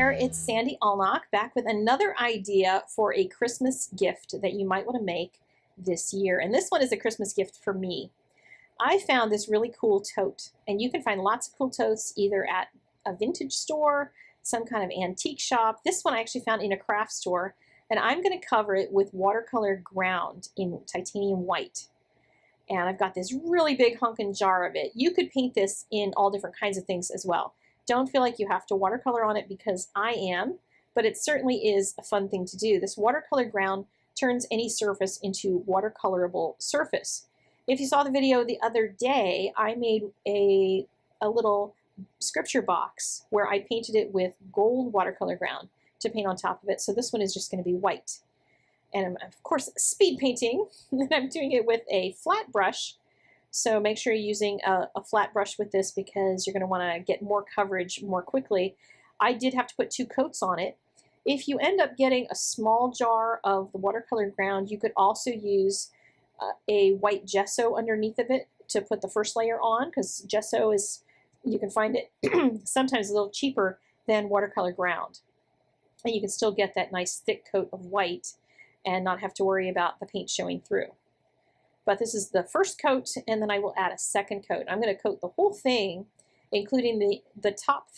there, it's Sandy Allnock back with another idea for a Christmas gift that you might want to make this year. And this one is a Christmas gift for me. I found this really cool tote, and you can find lots of cool totes either at a vintage store, some kind of antique shop. This one I actually found in a craft store, and I'm going to cover it with watercolor ground in titanium white. And I've got this really big hunkin' jar of it. You could paint this in all different kinds of things as well. Don't feel like you have to watercolor on it because I am, but it certainly is a fun thing to do. This watercolor ground turns any surface into watercolorable surface. If you saw the video the other day, I made a little scripture box where I painted it with gold watercolor ground to paint on top of it. So this one is just going to be white. And I'm, of course, speed painting, and I'm doing it with a flat brush. So make sure you're using a flat brush with this because you're going to want to get more coverage more quickly. I did have to put 2 coats on it. If you end up getting a small jar of the watercolor ground, you could also use a white gesso underneath of it to put the first layer on, because gesso is, you can find it sometimes a little cheaper than watercolor ground. And you can still get that nice thick coat of white and not have to worry about the paint showing through. But this is the first coat, and then I will add a second coat. I'm going to coat the whole thing, including the top,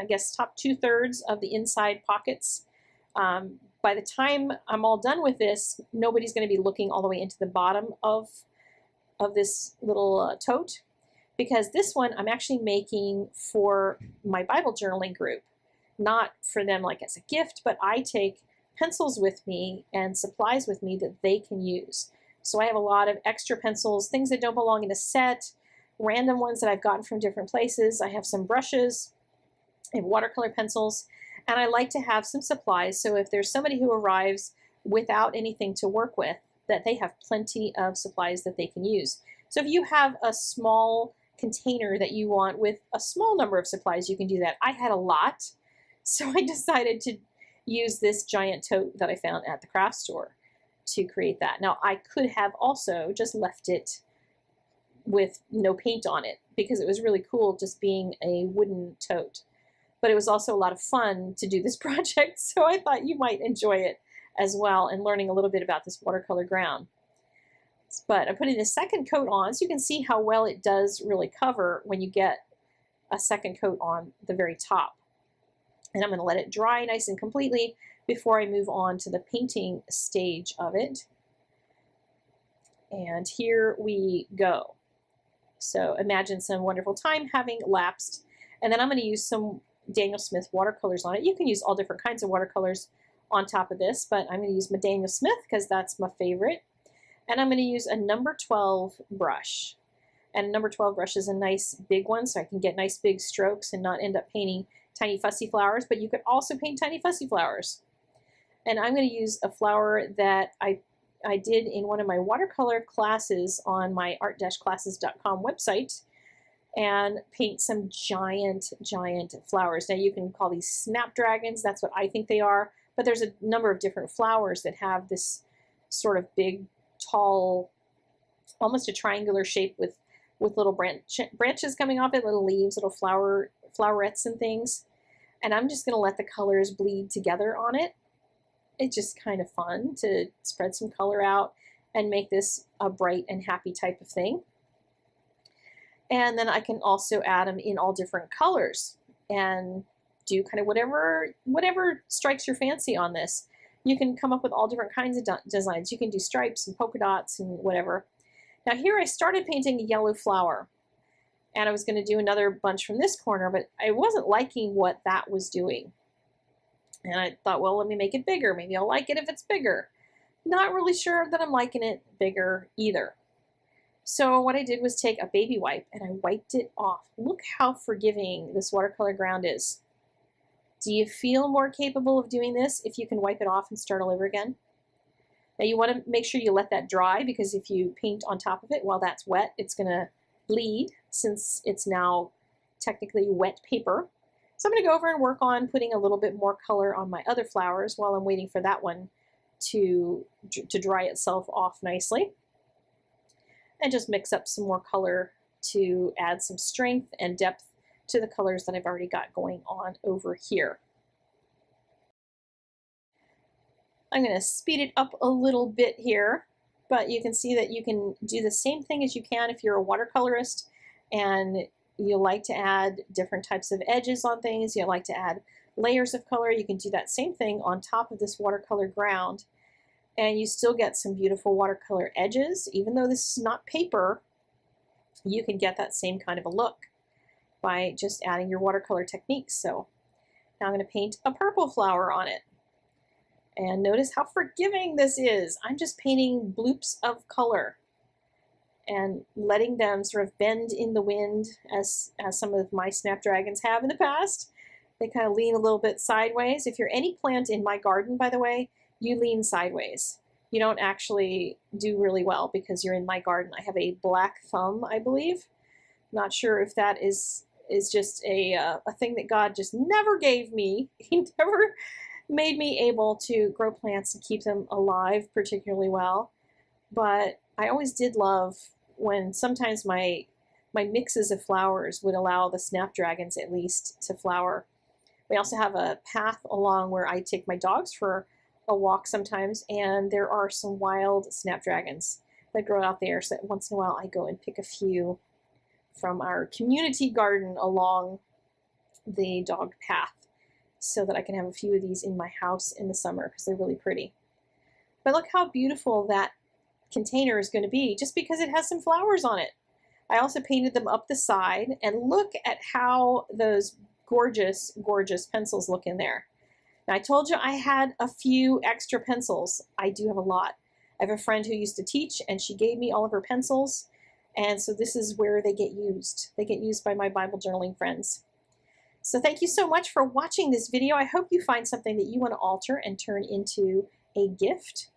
I guess, top 2/3 of the inside pockets. By the time I'm all done with this, nobody's going to be looking all the way into the bottom of this little tote, because this one I'm actually making for my Bible journaling group, not for them like as a gift, but I take pencils with me and supplies with me that they can use. So I have a lot of extra pencils, things that don't belong in a set, random ones that I've gotten from different places. I have some brushes, I have watercolor pencils, and I like to have some supplies. So if there's somebody who arrives without anything to work with, that they have plenty of supplies that they can use. So if you have a small container that you want with a small number of supplies, you can do that. I had a lot, so I decided to use this giant tote that I found at the craft store to create that. Now I could have also just left it with no paint on it because it was really cool just being a wooden tote. But it was also a lot of fun to do this project, so I thought you might enjoy it as well and learning a little bit about this watercolor ground. But I'm putting the second coat on so you can see how well it does really cover when you get a second coat on the very top. And I'm going to let it dry nice and completely before I move on to the painting stage of it. And here we go. So imagine some wonderful time having lapsed. And then I'm going to use some Daniel Smith watercolors on it. You can use all different kinds of watercolors on top of this, but I'm going to use my Daniel Smith because that's my favorite. And I'm going to use a number 12 brush. And number 12 brush is a nice big one, so I can get nice big strokes and not end up painting tiny fussy flowers, but you could also paint tiny fussy flowers. And I'm going to use a flower that I did in one of my watercolor classes on my art-classes.com website, and paint some giant, giant flowers. Now you can call these snapdragons, that's what I think they are, but there's a number of different flowers that have this sort of big, tall, almost a triangular shape with little branches coming off it, little leaves, little flowerets and things. And I'm just going to let the colors bleed together on it. It's just kind of fun to spread some color out and make this a bright and happy type of thing. And then I can also add them in all different colors and do kind of whatever strikes your fancy on this. You can come up with all different kinds of designs. You can do stripes and polka dots and whatever. Now here I started painting a yellow flower, and I was going to do another bunch from this corner, but I wasn't liking what that was doing. And I thought, well, let me make it bigger. Maybe I'll like it if it's bigger. Not really sure that I'm liking it bigger either. So what I did was take a baby wipe and I wiped it off. Look how forgiving this watercolor ground is. Do you feel more capable of doing this if you can wipe it off and start all over again? Now you want to make sure you let that dry, because if you paint on top of it while that's wet, it's going to bleed since it's now technically wet paper. So I'm going to go over and work on putting a little bit more color on my other flowers while I'm waiting for that one to dry itself off nicely. And just mix up some more color to add some strength and depth to the colors that I've already got going on over here. I'm going to speed it up a little bit here, but you can see that you can do the same thing as you can if you're a watercolorist and you like to add different types of edges on things, you like to add layers of color. You can do that same thing on top of this watercolor ground, and you still get some beautiful watercolor edges. Even though this is not paper, you can get that same kind of a look by just adding your watercolor techniques. So now I'm going to paint a purple flower on it. And notice how forgiving this is. I'm just painting bloops of color and letting them sort of bend in the wind as some of my snapdragons have in the past. They kind of lean a little bit sideways. If you're any plant in my garden, by the way, you lean sideways. You don't actually do really well because you're in my garden. I have a black thumb, I believe. Not sure if that is just a thing that God just never gave me. He never made me able to grow plants and keep them alive particularly well. But I always did love when sometimes my mixes of flowers would allow the snapdragons at least to flower. We also have a path along where I take my dogs for a walk sometimes, and there are some wild snapdragons that grow out there. So once in a while I go and pick a few from our community garden along the dog path so that I can have a few of these in my house in the summer because they're really pretty. But look how beautiful that container is going to be just because it has some flowers on it. I also painted them up the side, and look at how those gorgeous, gorgeous pencils look in there. Now I told you I had a few extra pencils. I do have a lot. I have a friend who used to teach, and she gave me all of her pencils, and so this is where they get used. They get used by my Bible journaling friends. So thank you so much for watching this video. I hope you find something that you want to alter and turn into a gift.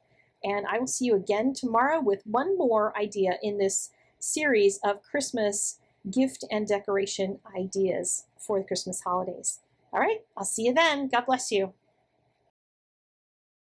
And I will see you again tomorrow with one more idea in this series of Christmas gift and decoration ideas for the Christmas holidays. All right, I'll see you then. God bless you.